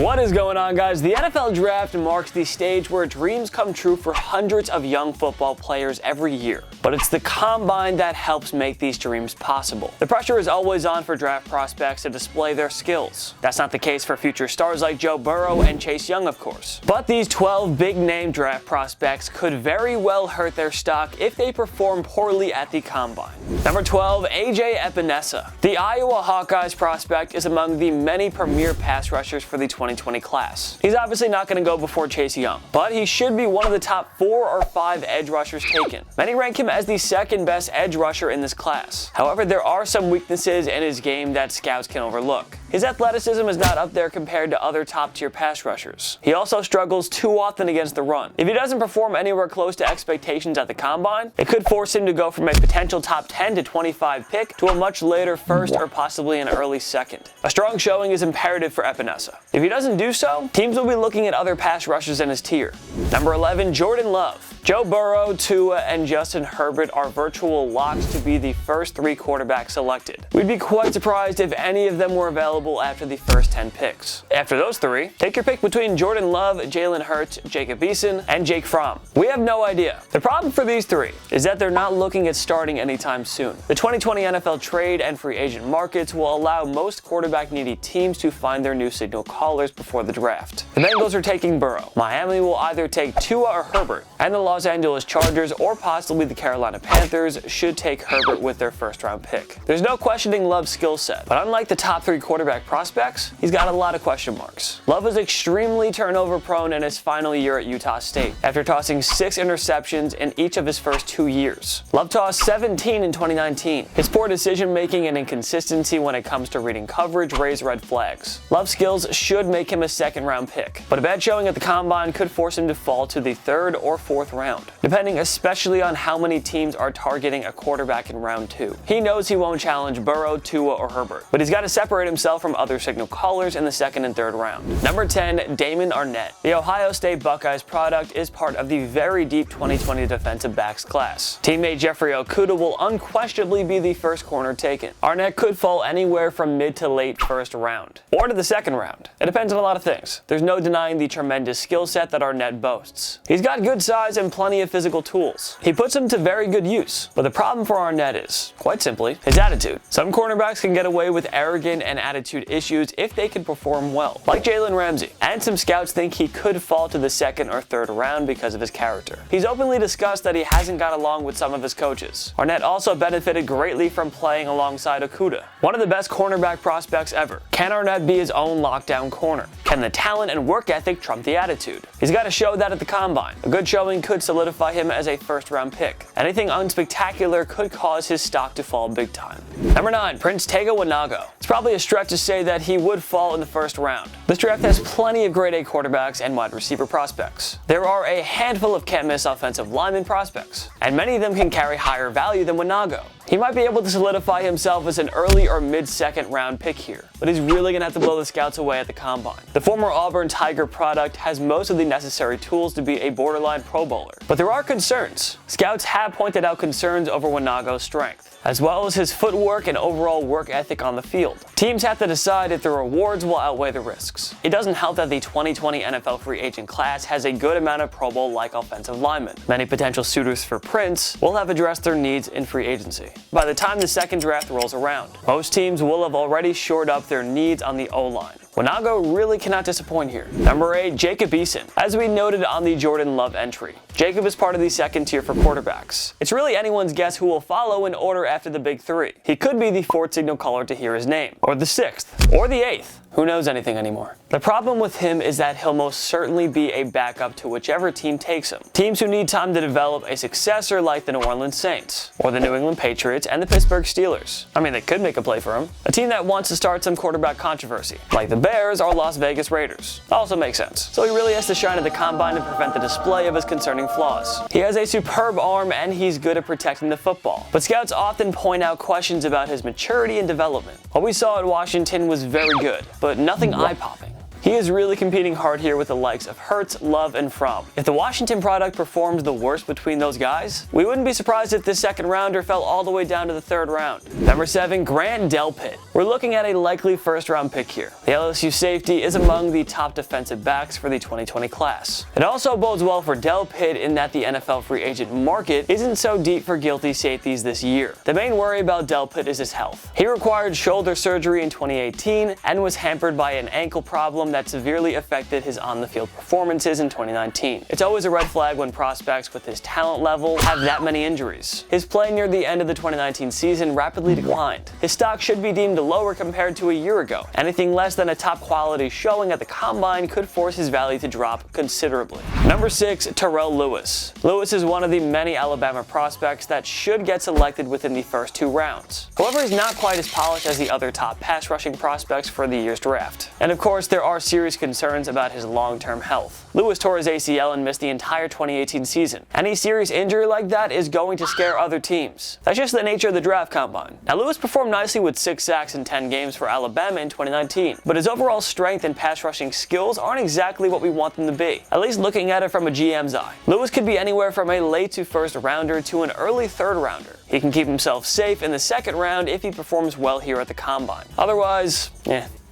What is going on, guys? The NFL Draft marks the stage where dreams come true for hundreds of young football players every year. But it's the combine that helps make these dreams possible. The pressure is always on for draft prospects to display their skills. That's not the case for future stars like Joe Burrow and Chase Young, of course. But these 12 big-name draft prospects could very well hurt their stock if they perform poorly at the combine. Number 12, AJ Epenesa. The Iowa Hawkeyes prospect is among the many premier pass rushers for the 2020 class. He's obviously not going to go before Chase Young, but he should be one of the top 4 or 5 edge rushers taken. Many rank him as the second best edge rusher in this class. However, there are some weaknesses in his game that scouts can overlook. His athleticism is not up there compared to other top-tier pass rushers. He also struggles too often against the run. If he doesn't perform anywhere close to expectations at the combine, it could force him to go from a potential top 10 to 25 pick to a much later first or possibly an early second. A strong showing is imperative for Epenesa. If he doesn't do so, teams will be looking at other pass rushers in his tier. Number 11, Jordan Love. Joe Burrow, Tua, and Justin Herbert are virtual locks to be the first 3 quarterbacks selected. We'd be quite surprised if any of them were available after the first 10 picks. After those 3, take your pick between Jordan Love, Jalen Hurts, Jacob Eason, and Jake Fromm. We have no idea. The problem for these 3 is that they're not looking at starting anytime soon. The 2020 NFL trade and free agent markets will allow most quarterback-needy teams to find their new signal callers before the draft. The Bengals are taking Burrow. Miami will either take Tua or Herbert, and the Los Angeles Chargers or possibly the Carolina Panthers should take Herbert with their first-round pick. There's no questioning Love's skill set, but unlike the top 3 quarterback prospects, he's got a lot of question marks. Love is extremely turnover-prone in his final year at Utah State, after tossing 6 interceptions in each of his first 2 years. Love tossed 17 in 2019. His poor decision-making and inconsistency when it comes to reading coverage raise red flags. Love's skills should make him a second-round pick, but a bad showing at the combine could force him to fall to the 3rd or 4th round, depending especially on how many teams are targeting a quarterback in round 2. He knows he won't challenge Burrow, Tua, or Herbert, but he's got to separate himself from other signal callers in the 2nd and 3rd round. Number 10, Damon Arnett. The Ohio State Buckeyes product is part of the very deep 2020 defensive backs class. Teammate Jeffrey Okudah will unquestionably be the first corner taken. Arnett could fall anywhere from mid to late 1st round, or to the 2nd round. It depends on a lot of things. There's no denying the tremendous skill set that Arnett boasts. He's got good size and plenty of physical tools. He puts them to very good use, but the problem for Arnett is, quite simply, his attitude. Some cornerbacks can get away with arrogant and attitude issues if they can perform well, like Jalen Ramsey, and some scouts think he could fall to the 2nd or 3rd round because of his character. He's openly discussed that he hasn't got along with some of his coaches. Arnett also benefited greatly from playing alongside Okudah, one of the best cornerback prospects ever. Can Arnett be his own lockdown corner? Can the talent and work ethic trump the attitude? He's got to show that at the combine. A good showing could solidify him as a first-round pick. Anything unspectacular could cause his stock to fall big time. Number 9, Prince Tagovailoa. It's probably a stretch to say that he would fall in the 1st round. This draft has plenty of grade A quarterbacks and wide receiver prospects. There are a handful of can't-miss offensive lineman prospects, and many of them can carry higher value than Reagor. He might be able to solidify himself as an early or mid-2nd round pick here, but he's really going to have to blow the scouts away at the combine. The former Auburn Tiger product has most of the necessary tools to be a borderline Pro Bowler, but there are concerns. Scouts have pointed out concerns over Reagor's strength, as well as his footwork and overall work ethic on the field. Teams have to decide if the rewards will outweigh the risks. It doesn't help that the 2020 NFL free agent class has a good amount of Pro Bowl-like offensive linemen. Many potential suitors for Prince will have addressed their needs in free agency by the time the 2nd draft rolls around. Most teams will have already shored up their needs on the O-line. Reagor really cannot disappoint here. Number 8, Jacob Eason. As we noted on the Jordan Love entry, Jacob is part of the 2nd tier for quarterbacks. It's really anyone's guess who will follow in order after the big 3. He could be the 4th signal caller to hear his name, or the 6th, or the 8th. Who knows anything anymore? The problem with him is that he'll most certainly be a backup to whichever team takes him. Teams who need time to develop a successor like the New Orleans Saints, or the New England Patriots and the Pittsburgh Steelers. I mean, they could make a play for him. A team that wants to start some quarterback controversy, like the Bears or Las Vegas Raiders. Also makes sense. So he really has to shine at the combine to prevent the display of his concerning flaws. He has a superb arm and he's good at protecting the football, but scouts often point out questions about his maturity and development. What we saw at Washington was very good, but nothing eye-popping. He is really competing hard here with the likes of Hurts, Love, and Fromm. If the Washington product performs the worst between those guys, we wouldn't be surprised if this second rounder fell all the way down to the third round. Number 7, Grant Delpit. We're looking at a likely first round pick here. The LSU safety is among the top defensive backs for the 2020 class. It also bodes well for Delpit in that the NFL free agent market isn't so deep for guilty safeties this year. The main worry about Delpit is his health. He required shoulder surgery in 2018 and was hampered by an ankle problem that severely affected his on-the-field performances in 2019. It's always a red flag when prospects with his talent level have that many injuries. His play near the end of the 2019 season rapidly declined. His stock should be deemed lower compared to a year ago. Anything less than a top quality showing at the combine could force his value to drop considerably. Number 6, Terrell Lewis. Lewis is one of the many Alabama prospects that should get selected within the first 2 rounds. However, he's not quite as polished as the other top pass rushing prospects for the year's draft. And of course, there are serious concerns about his long-term health. Lewis tore his ACL and missed the entire 2018 season. Any serious injury like that is going to scare other teams. That's just the nature of the draft combine. Now, Lewis performed nicely with 6 sacks in 10 games for Alabama in 2019, but his overall strength and pass rushing skills aren't exactly what we want them to be, at least looking at it from a GM's eye. Lewis could be anywhere from a late to first rounder to an early third rounder. He can keep himself safe in the second round if he performs well here at the combine. Otherwise,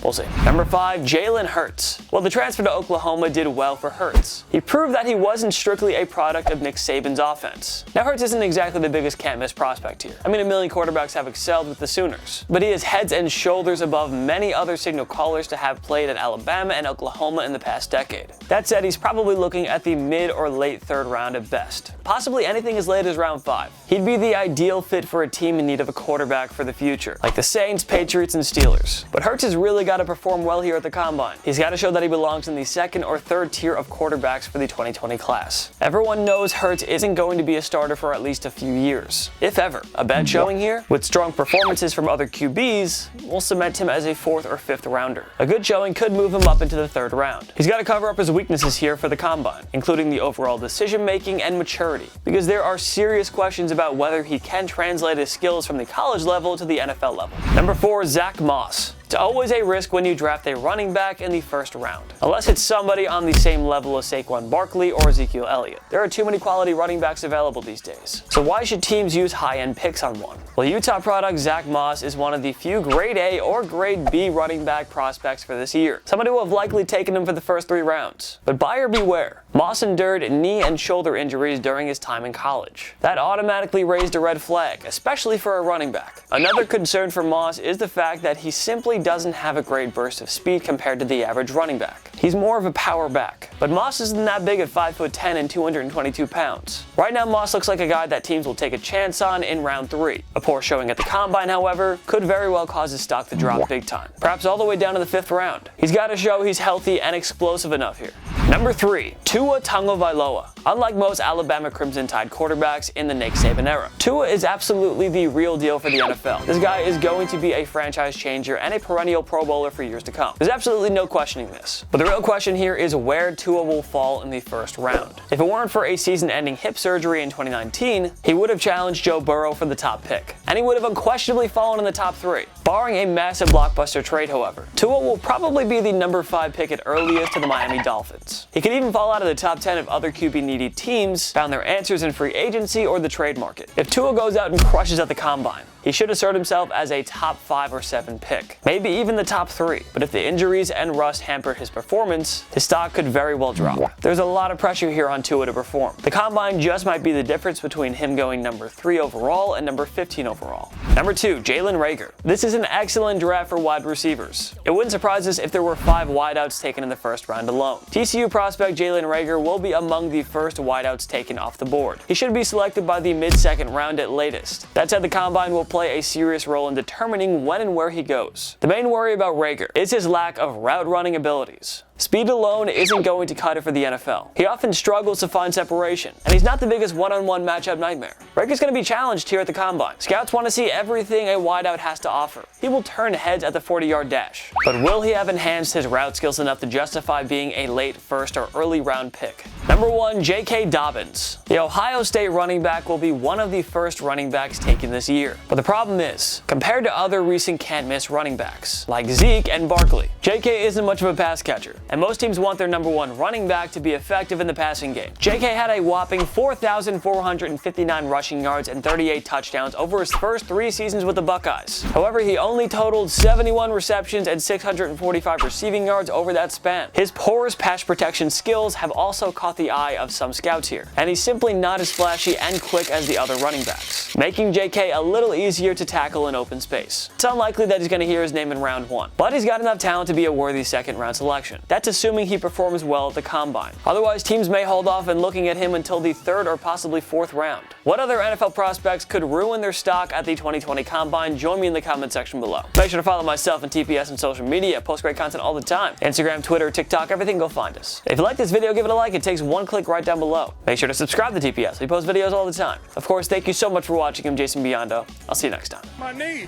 we'll see. Number 5, Jalen Hurts. Well, the transfer to Oklahoma did well for Hurts. He proved that he wasn't strictly a product of Nick Saban's offense. Now, Hurts isn't exactly the biggest can't-miss prospect here. I mean, a million quarterbacks have excelled with the Sooners, but he is heads and shoulders above many other signal callers to have played at Alabama and Oklahoma in the past decade. That said, he's probably looking at the mid or late third round at best, possibly anything as late as round 5. He'd be the ideal fit for a team in need of a quarterback for the future, like the Saints, Patriots, and Steelers. But Hurts has really got to perform well here at the combine. He's got to show that he belongs in the second or third tier of quarterbacks for the 2020 class. Everyone knows Hurts isn't going to be a starter for at least a few years, if ever. A bad showing here, with strong performances from other QBs, will cement him as a 4th or 5th rounder. A good showing could move him up into the 3rd round. He's got to cover up his weaknesses here for the combine, including the overall decision making and maturity, because there are serious questions about whether he can translate his skills from the college level to the NFL level. Number 4, Zach Moss. It's always a risk when you draft a running back in the 1st round, unless it's somebody on the same level as Saquon Barkley or Ezekiel Elliott. There are too many quality running backs available these days, so why should teams use high-end picks on one? Well, Utah product Zach Moss is one of the few grade A or grade B running back prospects for this year. Somebody will have likely taken him for the first 3 rounds. But buyer beware. Moss endured knee and shoulder injuries during his time in college. That automatically raised a red flag, especially for a running back. Another concern for Moss is the fact that he simply doesn't have a great burst of speed compared to the average running back. He's more of a power back. But Moss isn't that big at 5'10" and 222 pounds. Right now, Moss looks like a guy that teams will take a chance on in round 3. A poor showing at the combine, however, could very well cause his stock to drop big time, perhaps all the way down to the 5th round. He's got to show he's healthy and explosive enough here. Number 3, Tua Tagovailoa. Unlike most Alabama Crimson Tide quarterbacks in the Nick Saban era, Tua is absolutely the real deal for the NFL. This guy is going to be a franchise changer and a perennial Pro Bowler for years to come. There's absolutely no questioning this. But the real question here is where Tua will fall in the 1st round. If it weren't for a season-ending hip surgery in 2019, he would have challenged Joe Burrow for the top pick, and he would have unquestionably fallen in the top 3. Barring a massive blockbuster trade, however, Tua will probably be the number 5 pick at earliest to the Miami Dolphins. He could even fall out of the top 10 if other QB-needy teams found their answers in free agency or the trade market. If Tua goes out and crushes at the combine, he should assert himself as a top 5 or 7 pick, maybe even the top 3. But if the injuries and rust hampered his performance, his stock could very well drop. There's a lot of pressure here on Tua to perform. The combine just might be the difference between him going number 3 overall and number 15 overall. Number 2, Jalen Reagor. This is an excellent draft for wide receivers. It wouldn't surprise us if there were 5 wideouts taken in the 1st round alone. TCU prospect Jalen Reagor will be among the first wideouts taken off the board. He should be selected by the mid-2nd round at latest. That said, the combine will play a serious role in determining when and where he goes. The main worry about Reagor is his lack of route running abilities. Speed alone isn't going to cut it for the NFL. He often struggles to find separation, and he's not the biggest one-on-one matchup nightmare. Reagor's going to be challenged here at the Combine. Scouts want to see everything a wideout has to offer. He will turn heads at the 40-yard dash. But will he have enhanced his route skills enough to justify being a late first or early round pick? Number 1, J.K. Dobbins. The Ohio State running back will be one of the first running backs taken this year. But the problem is, compared to other recent can't-miss running backs, like Zeke and Barkley, J.K. isn't much of a pass catcher, and most teams want their number 1 running back to be effective in the passing game. J.K. had a whopping 4,459 rushing yards and 38 touchdowns over his first 3 seasons with the Buckeyes. However, he only totaled 71 receptions and 645 receiving yards over that span. His porous pass protection skills have also caught the eye of some scouts here, and he's simply not as flashy and quick as the other running backs, making J.K. a little easier to tackle in open space. It's unlikely that he's going to hear his name in round 1, but he's got enough talent to be a worthy second-round selection. That's assuming he performs well at the Combine. Otherwise, teams may hold off in looking at him until the 3rd or possibly 4th round. What other NFL prospects could ruin their stock at the 2020 Combine? Join me in the comment section below. Make sure to follow myself and TPS on social media. I post great content all the time. Instagram, Twitter, TikTok, everything, go find us. If you like this video, give it a like. It takes 1 click right down below. Make sure to subscribe to TPS. We post videos all the time. Of course, thank you so much for watching. I'm Jason Biondo. I'll see you next time. My knee.